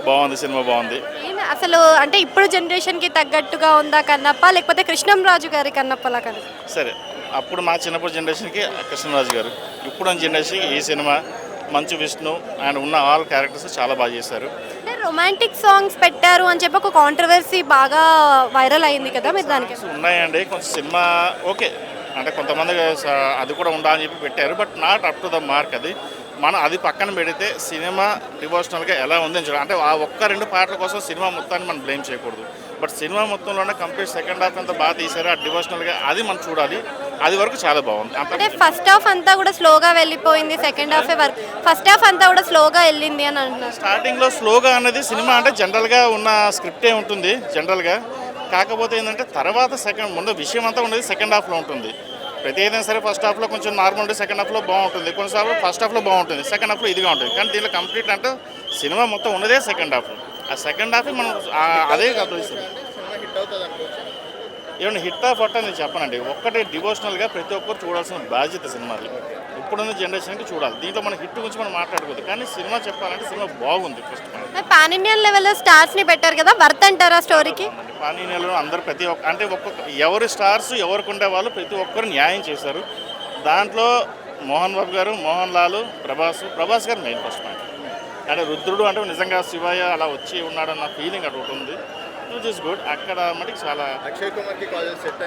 బాగుంది, సినిమా బాగుంది. అసలు అంటే ఇప్పుడు జనరేషన్కి తగ్గట్టుగా ఉందా కన్నప్ప, లేకపోతే కృష్ణంరాజు గారి కన్నప్పలా కదా? సరే, అప్పుడు మా చిన్నప్పుడు జనరేషన్కి కృష్ణరాజు గారు, ఇప్పుడు జనరేషన్కి ఈ సినిమా మంచు విష్ణు అండ్ ఉన్న ఆల్ క్యారెక్టర్స్ చాలా బాగా చేశారు. అంటే రొమాంటిక్ సాంగ్స్ పెట్టారు అని చెప్పి ఒక కాంట్రవర్సీ బాగా వైరల్ అయింది కదా, మీరు దానికి? ఉన్నాయండి కొంచెం సినిమా ఓకే, అంటే కొంతమంది అది కూడా ఉండాలని చెప్పి పెట్టారు, but not up to the mark. అది మనం అది పక్కన పెడితే సినిమా డివోషనల్గా ఎలా ఉందని చూడాలి. అంటే ఆ ఒక్క రెండు పాటల కోసం సినిమా మొత్తాన్ని మనం బ్లేమ్ చేయకూడదు. బట్ సినిమా మొత్తంలోనే కంప్లీట్ సెకండ్ హాఫ్ అంతా బాగా తీశారు, ఆ డివోషనల్గా అది మనం చూడాలి. అది వరకు చాలా బాగుంది. అంటే ఫస్ట్ హాఫ్ అంతా కూడా స్లోగా వెళ్ళిపోయింది, సెకండ్ హాఫ్ వరకు ఫస్ట్ హాఫ్ అంతా కూడా స్లోగా వెళ్ళింది అని అంటున్నారు. స్టార్టింగ్లో స్లోగా అనేది సినిమా అంటే జనరల్గా ఉన్న స్క్రిప్టే ఉంటుంది జనరల్గా. కాకపోతే ఏంటంటే తర్వాత ముందు విషయం అంతా ఉండేది సెకండ్ హాఫ్లో ఉంటుంది. ప్రతి ఏదైనా సరే ఫస్ట్ హాఫ్లో కొంచెం నార్మల్ ఉంటుంది, సెకండ్ హాఫ్లో బాగుంటుంది. కొన్నిసార్లు ఫస్ట్ హాఫ్లో బాగుంటుంది, సెకండ్ హాఫ్లో ఇదిగా ఉంటుంది. కానీ దీనిలో కంప్లీట్ అంటే సినిమా మొత్తం ఉన్నదే సెకండ్ హాఫ్. ఆ సెకండ్ హాఫ్ మనం అదే గమనిస్తాం. ఏమన్నా హిట్ ఆఫ్ అట్ట నేను చెప్పనండి. ఒక్కటే డివోషనల్గా ప్రతి ఒక్కరు చూడాల్సిన బాధ్యత సినిమాది. ఇప్పుడున్న జనరేషన్కి చూడాలి. దీంట్లో మన హిట్ గురించి మనం మాట్లాడకూడదు, కానీ సినిమా చెప్పాలంటే సినిమా బాగుంది. ఫస్ట్ పాన్ ఇండియన్ లెవెల్లో స్టార్స్ ని పెట్టారు కదా, వర్త్ అంటారా స్టోరీకి? పానీయాలు అందరూ ప్రతి ఒక్క అంటే ఒక్కొక్క ఎవరి స్టార్స్ ఎవరికి ఉండే వాళ్ళు ప్రతి ఒక్కరు న్యాయం చేశారు. దాంట్లో మోహన్ బాబు గారు, మోహన్ లాల్, ప్రభాస్ గారు మెయిన్ ఫస్ట్ పాయింట్. అంటే రుద్రుడు అంటే నిజంగా శివయ్య అలా వచ్చి ఉన్నాడన్న ఫీలింగ్ అటు ఒకటి ఉంది, విచ్ ఇస్ గుడ్. అక్కడ మటుకు చాలా అక్షయ్ కుమార్కి కాలేజ్ సెట్